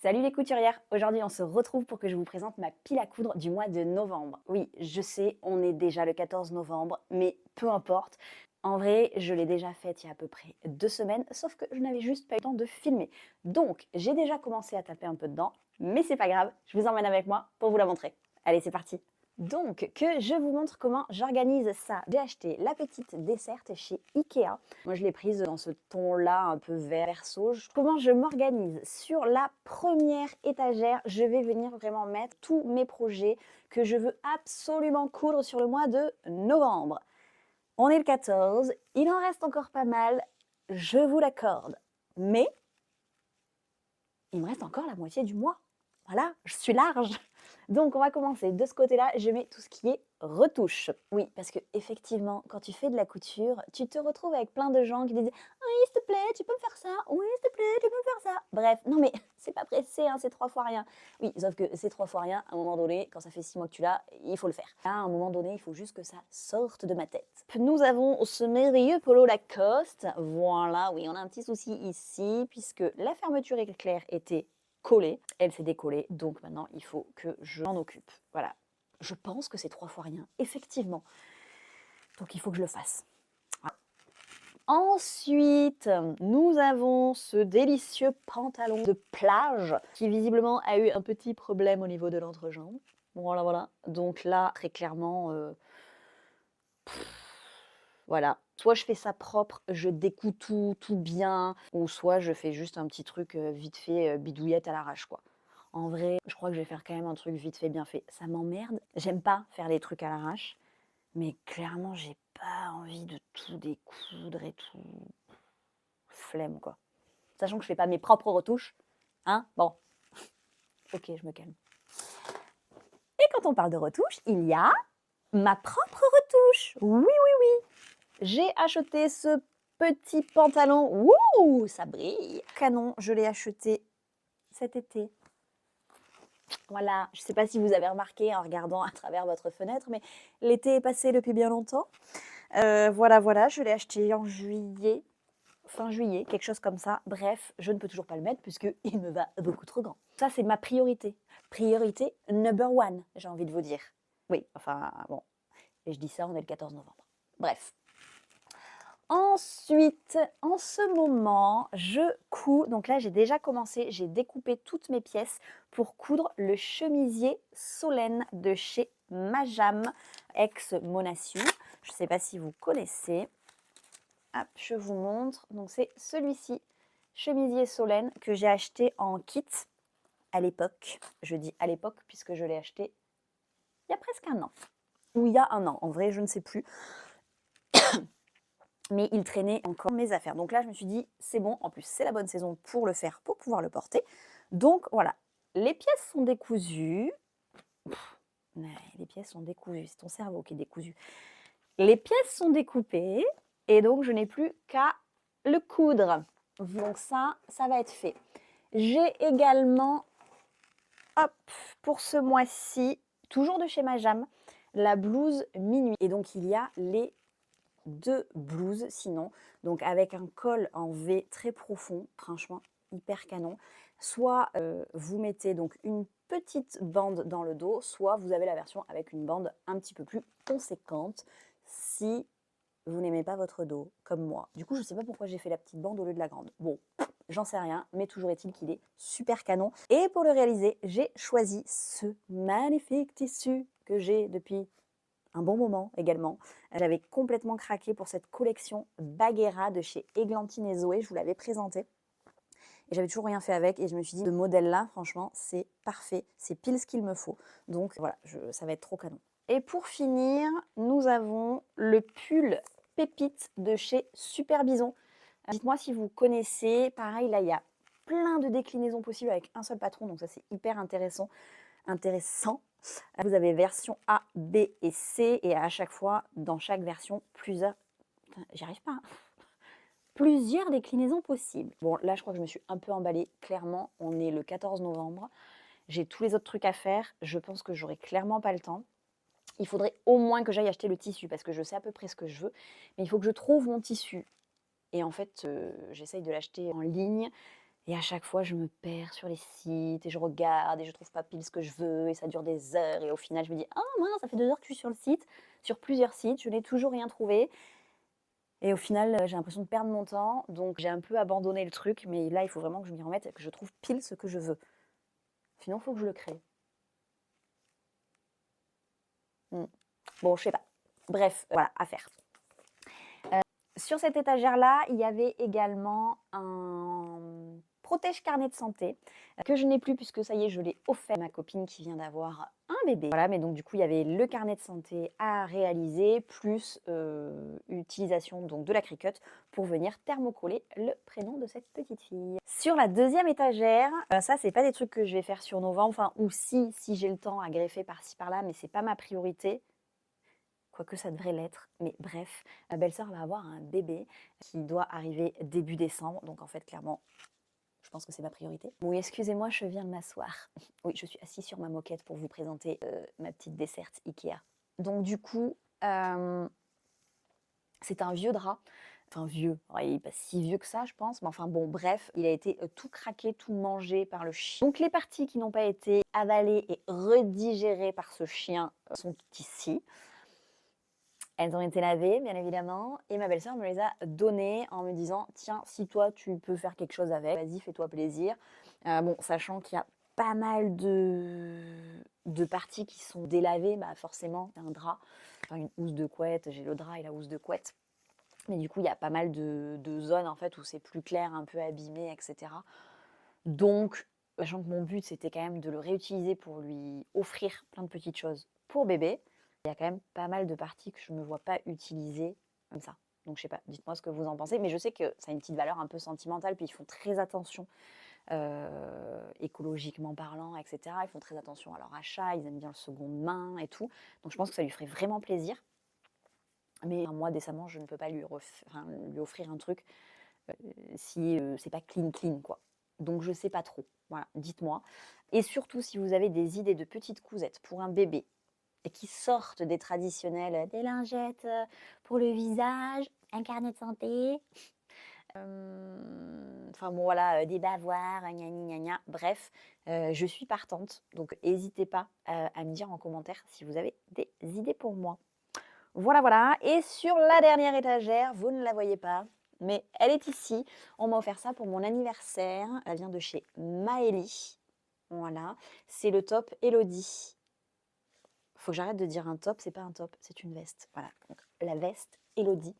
Salut les couturières! Aujourd'hui on se retrouve pour que je vous présente ma pile à coudre du mois de novembre. Oui, je sais, on est déjà le 14 novembre, mais peu importe. En vrai, je l'ai déjà faite il y a à peu près 2 semaines, sauf que je n'avais juste pas eu le temps de filmer. Donc, j'ai déjà commencé à taper un peu dedans, mais c'est pas grave, je vous emmène avec moi pour vous la montrer. Allez, c'est parti! Donc, que je vous montre comment j'organise ça. J'ai acheté la petite desserte chez Ikea. Moi, je l'ai prise dans ce ton-là, un peu vert sauge. Comment je m'organise? Sur la première étagère, je vais venir vraiment mettre tous mes projets que je veux absolument coudre sur le mois de novembre. On est le 14, il en reste encore pas mal, je vous l'accorde. Mais il me reste encore la moitié du mois. Voilà, je suis large. Donc on va commencer de ce côté-là, je mets tout ce qui est retouche. Oui, parce que effectivement, quand tu fais de la couture, tu te retrouves avec plein de gens qui te disent «Oui, s'il te plaît, tu peux me faire ça? Oui, s'il te plaît, tu peux me faire ça?» Bref, non mais c'est pas pressé, hein, c'est 3 fois rien. Oui, sauf que c'est 3 fois rien, à un moment donné, quand ça fait 6 mois que tu l'as, il faut le faire. Là, à un moment donné, il faut juste que ça sorte de ma tête. Nous avons ce merveilleux polo Lacoste. Voilà, oui, on a un petit souci ici, puisque la fermeture éclair était collée, elle s'est décollée, donc maintenant il faut que je m'en occupe. Voilà, je pense que c'est 3 fois rien, effectivement. Donc il faut que je le fasse. Voilà. Ensuite, nous avons ce délicieux pantalon de plage qui visiblement a eu un petit problème au niveau de l'entrejambe. Voilà, voilà. Donc là, très clairement, voilà. Soit je fais ça propre, je découds tout bien, ou soit je fais juste un petit truc vite fait, bidouillette à l'arrache, quoi. En vrai, je crois que je vais faire quand même un truc vite fait, bien fait. Ça m'emmerde. J'aime pas faire les trucs à l'arrache, mais clairement, j'ai pas envie de tout découdre et tout. Flemme, quoi. Sachant que je fais pas mes propres retouches. Hein? Bon. Ok, je me calme. Et quand on parle de retouches, il y a ma propre retouche. Oui, oui, oui. J'ai acheté ce petit pantalon. Ouh, ça brille. Canon, je l'ai acheté cet été. Voilà, je ne sais pas si vous avez remarqué en regardant à travers votre fenêtre, mais l'été est passé depuis bien longtemps. Voilà, voilà, je l'ai acheté en juillet, fin juillet, quelque chose comme ça. Bref, je ne peux toujours pas le mettre puisqu'il me va beaucoup trop grand. Ça, c'est ma priorité. Priorité number one, j'ai envie de vous dire. Oui, enfin, bon. Et je dis ça, on est le 14 novembre. Bref. Ensuite, en ce moment, je couds. Donc là, j'ai déjà commencé, j'ai découpé toutes mes pièces pour coudre le chemisier Solène de chez Majam, ex Monaciou. Je ne sais pas si vous connaissez. Hop, je vous montre. Donc c'est celui-ci, chemisier Solène, que j'ai acheté en kit à l'époque. Je dis à l'époque puisque je l'ai acheté il y a presque un an. Ou il y a un an, en vrai, je ne sais plus. Mais il traînait encore mes affaires. Donc là, je me suis dit, c'est bon, en plus, c'est la bonne saison pour le faire, pour pouvoir le porter. Donc voilà, les pièces sont décousues. Les pièces sont décousues, c'est ton cerveau qui est décousu. Les pièces sont découpées et donc je n'ai plus qu'à le coudre. Donc ça va être fait. J'ai également, hop, pour ce mois-ci, toujours de chez Majam, la blouse minuit. Et donc il y a les 2 blouses sinon, donc avec un col en V très profond, franchement hyper canon. Soit vous mettez donc une petite bande dans le dos, soit vous avez la version avec une bande un petit peu plus conséquente si vous n'aimez pas votre dos, comme moi. Du coup, je ne sais pas pourquoi j'ai fait la petite bande au lieu de la grande. Bon, j'en sais rien, mais toujours est-il qu'il est super canon. Et pour le réaliser, j'ai choisi ce magnifique tissu que j'ai depuis un bon moment également. J'avais complètement craqué pour cette collection Bagheera de chez Églantine et Zoé, je vous l'avais présentée. Et j'avais toujours rien fait avec et je me suis dit, ce modèle-là, franchement, c'est parfait, c'est pile ce qu'il me faut. Donc voilà, ça va être trop canon. Et pour finir, nous avons le pull Pépite de chez Super Bison. Dites-moi si vous connaissez, pareil, là, il y a plein de déclinaisons possibles avec un seul patron, donc ça c'est hyper intéressant. Vous avez version A, B et C et à chaque fois, dans chaque version, plusieurs... J'y arrive pas. Plusieurs déclinaisons possibles. Bon, là, je crois que je me suis un peu emballée. Clairement, on est le 14 novembre. J'ai tous les autres trucs à faire. Je pense que j'aurai clairement pas le temps. Il faudrait au moins que j'aille acheter le tissu parce que je sais à peu près ce que je veux. Mais il faut que je trouve mon tissu. Et en fait, j'essaye de l'acheter en ligne. Et à chaque fois, je me perds sur les sites et je regarde et je trouve pas pile ce que je veux et ça dure des heures et au final, je me dis: «Ah mince, ça fait 2 heures que je suis sur le site, sur plusieurs sites, je n'ai toujours rien trouvé» et au final, j'ai l'impression de perdre mon temps, donc j'ai un peu abandonné le truc, mais là, il faut vraiment que je m'y remette et que je trouve pile ce que je veux. Sinon, il faut que je le crée. Mmh. Bon, je sais pas. Bref, voilà, à faire. Sur cette étagère-là, il y avait également un protège-carnet de santé, que je n'ai plus puisque ça y est, je l'ai offert à ma copine qui vient d'avoir un bébé. Voilà, mais donc du coup, il y avait le carnet de santé à réaliser, plus utilisation donc de la Cricut pour venir thermocoller le prénom de cette petite fille. Sur la deuxième étagère, ça, c'est pas des trucs que je vais faire sur novembre, enfin, ou si j'ai le temps à greffer par-ci par-là, mais c'est pas ma priorité. Quoique ça devrait l'être, mais bref, ma belle-sœur va avoir un bébé qui doit arriver début décembre, donc en fait, clairement, je pense que c'est ma priorité. Oui, excusez-moi, je viens de m'asseoir. Oui, je suis assise sur ma moquette pour vous présenter ma petite desserte Ikea. Donc du coup, c'est un vieux drap. Enfin vieux, ouais, il n'est pas si vieux que ça, je pense. Mais enfin bon, bref, il a été tout craqué, tout mangé par le chien. Donc les parties qui n'ont pas été avalées et redigérées par ce chien sont ici. Elles ont été lavées, bien évidemment, et ma belle-sœur me les a données en me disant: «Tiens, si toi tu peux faire quelque chose avec, vas-y, fais-toi plaisir». Bon, sachant qu'il y a pas mal de parties qui sont délavées, bah, forcément, c'est un drap, enfin une housse de couette, j'ai le drap et la housse de couette. Mais du coup, il y a pas mal de zones, en fait, où c'est plus clair, un peu abîmé et cetera. Donc, sachant que mon but, c'était quand même de le réutiliser pour lui offrir plein de petites choses pour bébé, il y a quand même pas mal de parties que je ne me vois pas utiliser comme ça. Donc, je sais pas, dites-moi ce que vous en pensez. Mais je sais que ça a une petite valeur un peu sentimentale, puis ils font très attention, écologiquement parlant, et cetera. Ils font très attention à leur achat, ils aiment bien le seconde main et tout. Donc, je pense que ça lui ferait vraiment plaisir. Mais moi, décemment, je ne peux pas lui offrir un truc si c'est pas clean clean, quoi. Donc je sais pas trop. Voilà, dites-moi. Et surtout, si vous avez des idées de petites cousettes pour un bébé et qui sortent des traditionnels, des lingettes pour le visage, un carnet de santé, enfin bon voilà, des bavoirs, gna gna gna gna. Bref, je suis partante. Donc n'hésitez pas à me dire en commentaire si vous avez des idées pour moi. Voilà, voilà. Et sur la dernière étagère, vous ne la voyez pas, mais elle est ici. On m'a offert ça pour mon anniversaire. Elle vient de chez Maëlie. Voilà. C'est le top Elodie. Faut que j'arrête de dire un top, c'est pas un top, c'est une veste. Voilà. Donc, la veste Elodie,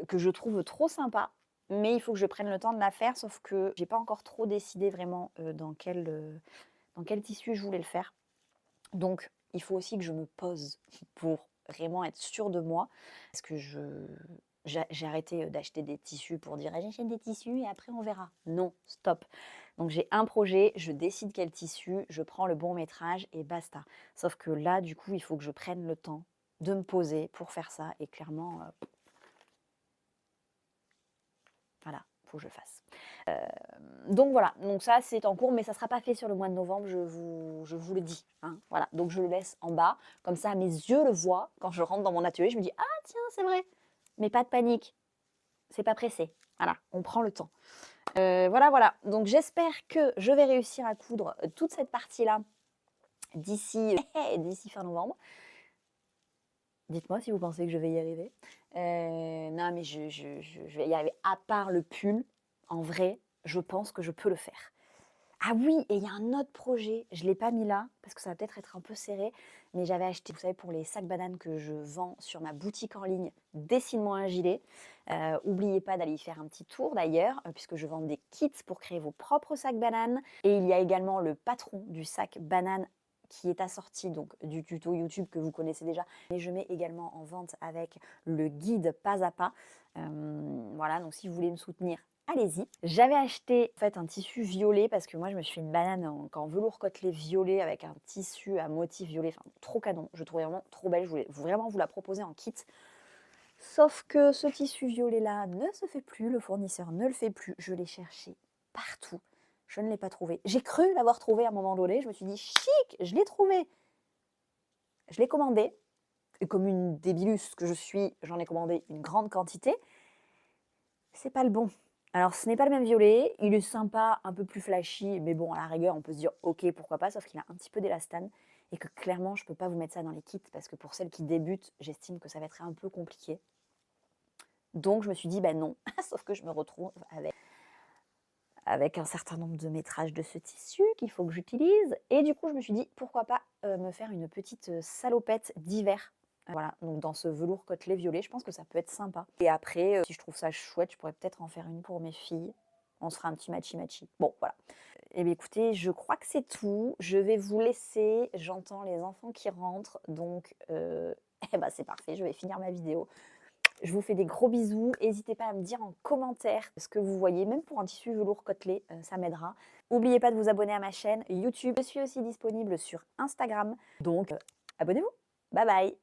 que je trouve trop sympa. Mais il faut que je prenne le temps de la faire, sauf que j'ai pas encore trop décidé vraiment dans quel tissu je voulais le faire. Donc, il faut aussi que je me pose pour vraiment être sûre de moi. Parce que j'ai arrêté d'acheter des tissus pour dire: «Ah, j'achète des tissus et après on verra». Non, stop. Donc j'ai un projet, je décide quel tissu, je prends le bon métrage et basta. Sauf que là, du coup, il faut que je prenne le temps de me poser pour faire ça et clairement, voilà, il faut que je le fasse. Donc voilà, donc ça c'est en cours, mais ça ne sera pas fait sur le mois de novembre, je vous le dis. Hein, voilà, donc je le laisse en bas, comme ça mes yeux le voient. Quand je rentre dans mon atelier, je me dis: «Ah tiens, c'est vrai!» Mais pas de panique, c'est pas pressé. Voilà, on prend le temps. Voilà, voilà. Donc j'espère que je vais réussir à coudre toute cette partie-là d'ici d'ici fin novembre. Dites-moi si vous pensez que je vais y arriver. Non, mais je vais y arriver. À part le pull, en vrai, je pense que je peux le faire. Ah oui, et il y a un autre projet, je ne l'ai pas mis là, parce que ça va peut-être être un peu serré, mais j'avais acheté, vous savez, pour les sacs bananes que je vends sur ma boutique en ligne, Dessine-moi un gilet. N'oubliez pas d'aller y faire un petit tour d'ailleurs, puisque je vends des kits pour créer vos propres sacs bananes. Et il y a également le patron du sac banane qui est assorti donc du tuto YouTube que vous connaissez déjà, mais je mets également en vente avec le guide pas à pas. Voilà, donc si vous voulez me soutenir, allez-y. J'avais acheté en fait un tissu violet parce que moi je me suis fait une banane en velours côtelé violet avec un tissu à motif violet, enfin trop canon, je trouvais vraiment trop belle, je voulais vraiment vous la proposer en kit. Sauf que ce tissu violet là ne se fait plus, le fournisseur ne le fait plus, je l'ai cherché partout, je ne l'ai pas trouvé. J'ai cru l'avoir trouvé à un moment donné, je me suis dit chic, je l'ai trouvé. Je l'ai commandé, et comme une débilus que je suis, j'en ai commandé une grande quantité. C'est pas le bon. Alors ce n'est pas le même violet, il est sympa, un peu plus flashy, mais bon à la rigueur on peut se dire: «OK, pourquoi pas», sauf qu'il a un petit peu d'élastane et que clairement je peux pas vous mettre ça dans les kits parce que pour celles qui débutent, j'estime que ça va être un peu compliqué. Donc je me suis dit: «Bah non», sauf que je me retrouve avec un certain nombre de métrages de ce tissu qu'il faut que j'utilise et du coup je me suis dit: «Pourquoi pas, me faire une petite, salopette d'hiver?» Voilà, donc dans ce velours côtelé violet, je pense que ça peut être sympa et après, si je trouve ça chouette, je pourrais peut-être en faire une pour mes filles. On se fera un petit matchy-matchy. Bon voilà. Eh bien écoutez, je crois que c'est tout. Je vais vous laisser, j'entends les enfants qui rentrent donc et bah, c'est parfait, je vais finir ma vidéo. Je vous fais des gros bisous. N'hésitez pas à me dire en commentaire ce que vous voyez, même pour un tissu velours côtelé, ça m'aidera. N'oubliez pas de vous abonner à ma chaîne YouTube. Je suis aussi disponible sur Instagram, donc abonnez-vous. Bye bye.